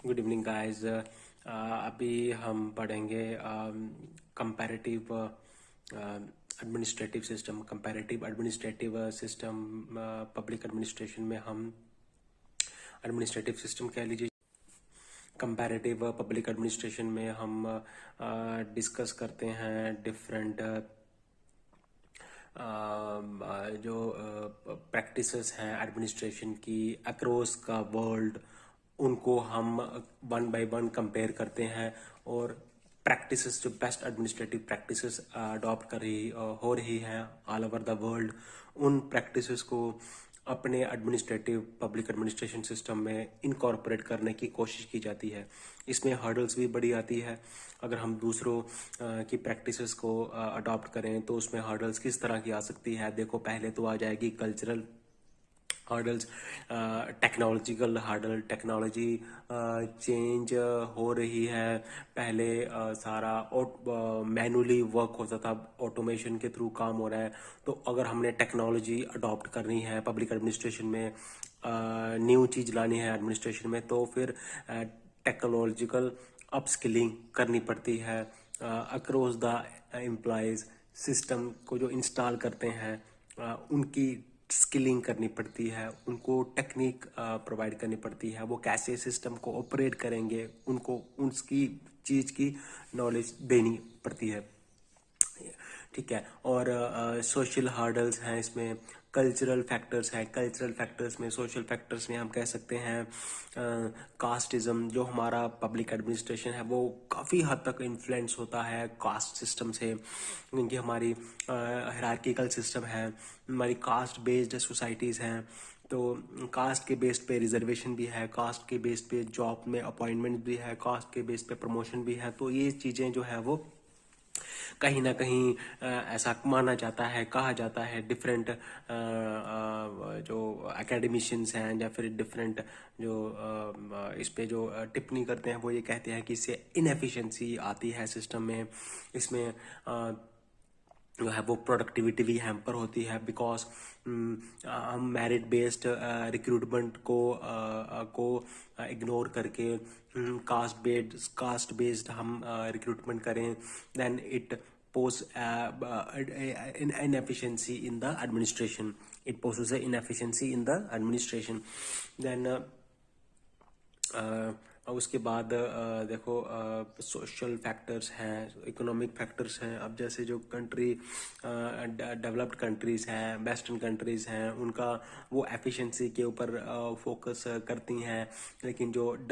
Good evening guys. अभी हम पढ़ेंगे comparative administrative system. Public administration में हम एडमिनिस्ट्रेटिव सिस्टम कह लीजिए। कंपैरेटिव पब्लिक एडमिनिस्ट्रेशन में हम डिस्कस करते हैं डिफरेंट जो प्रैक्टिसेस हैं एडमिनिस्ट्रेशन की अक्रॉस का वर्ल्ड, उनको हम वन बाय वन कंपेयर करते हैं और प्रैक्टिसेस जो बेस्ट एडमिनिस्ट्रेटिव प्रैक्टिसेस अडॉप्ट कर रही हो रही हैं ऑल ओवर द वर्ल्ड, उन प्रैक्टिसेस को अपने एडमिनिस्ट्रेटिव पब्लिक एडमिनिस्ट्रेशन सिस्टम में इनकॉर्पोरेट करने की कोशिश की जाती है। इसमें हर्डल्स भी बड़ी आती है। अगर हम दूसरों की प्रैक्टिसेस को अडॉप्ट करें तो उसमें हर्डल्स किस तरह की आ सकती है। देखो, पहले तो आ जाएगी cultural hurdles, technological hurdle. Technology change हो रही है। पहले सारा मैनुअली वर्क होता था, ऑटोमेशन के थ्रू काम हो रहा है। तो अगर हमने टेक्नोलॉजी अडॉप्ट करनी है पब्लिक एडमिनिस्ट्रेशन में, न्यू चीज़ लानी है एडमिनिस्ट्रेशन में, तो फिर टेक्नोलॉजिकल अपस्किलिंग करनी पड़ती है अक्रॉस द एम्प्लॉयज़। सिस्टम को जो इंस्टॉल करते हैं उनकी स्किलिंग करनी पड़ती है, उनको टेक्निक प्रोवाइड करनी पड़ती है। वो कैसे सिस्टम को ऑपरेट करेंगे, उनको उसकी चीज़ की नॉलेज देनी पड़ती है। ठीक है। और सोशल हार्डल्स हैं इसमें, कल्चरल फैक्टर्स हैं। कल्चरल फैक्टर्स में, सोशल फैक्टर्स में हम कह सकते हैं कास्टिज्म। जो हमारा पब्लिक एडमिनिस्ट्रेशन है वो काफ़ी हद तक इन्फ्लुएंस होता है कास्ट सिस्टम से, क्योंकि हमारी हायरार्किकल सिस्टम है, हमारी कास्ट बेस्ड सोसाइटीज़ हैं। तो कास्ट के बेस्ड पे रिजर्वेशन भी है, कास्ट के बेस्ड पे जॉब में अपॉइंटमेंट भी है, कास्ट के बेस्ड पे प्रमोशन भी है। तो ये चीज़ें जो है वो कहीं ना कहीं ऐसा माना जाता है, कहा जाता है। डिफरेंट जो एकेडमिशियंस हैं या फिर डिफरेंट जो इस पे जो टिप्पणी करते हैं वो ये कहते हैं कि इससे इनएफिशिएंसी आती है सिस्टम में। इसमें जो है वो प्रोडक्टिविटी भी हैम्पर होती है, बिकॉज हम मेरिट बेस्ड रिक्रूटमेंट को इग्नोर करके कास्ट बेस्ड हम रिक्रूटमेंट करें, then it pose inefficiency in the administration. It poses a inefficiency in the administration. Then उसके बाद देखो, सोशल फैक्टर्स हैं, इकोनॉमिक फैक्टर्स हैं। अब जैसे जो कंट्री डेवलप्ड कंट्रीज़ हैं, वेस्टर्न कंट्रीज़ हैं, उनका वो एफिशिएंसी के ऊपर फोकस करती हैं, लेकिन जो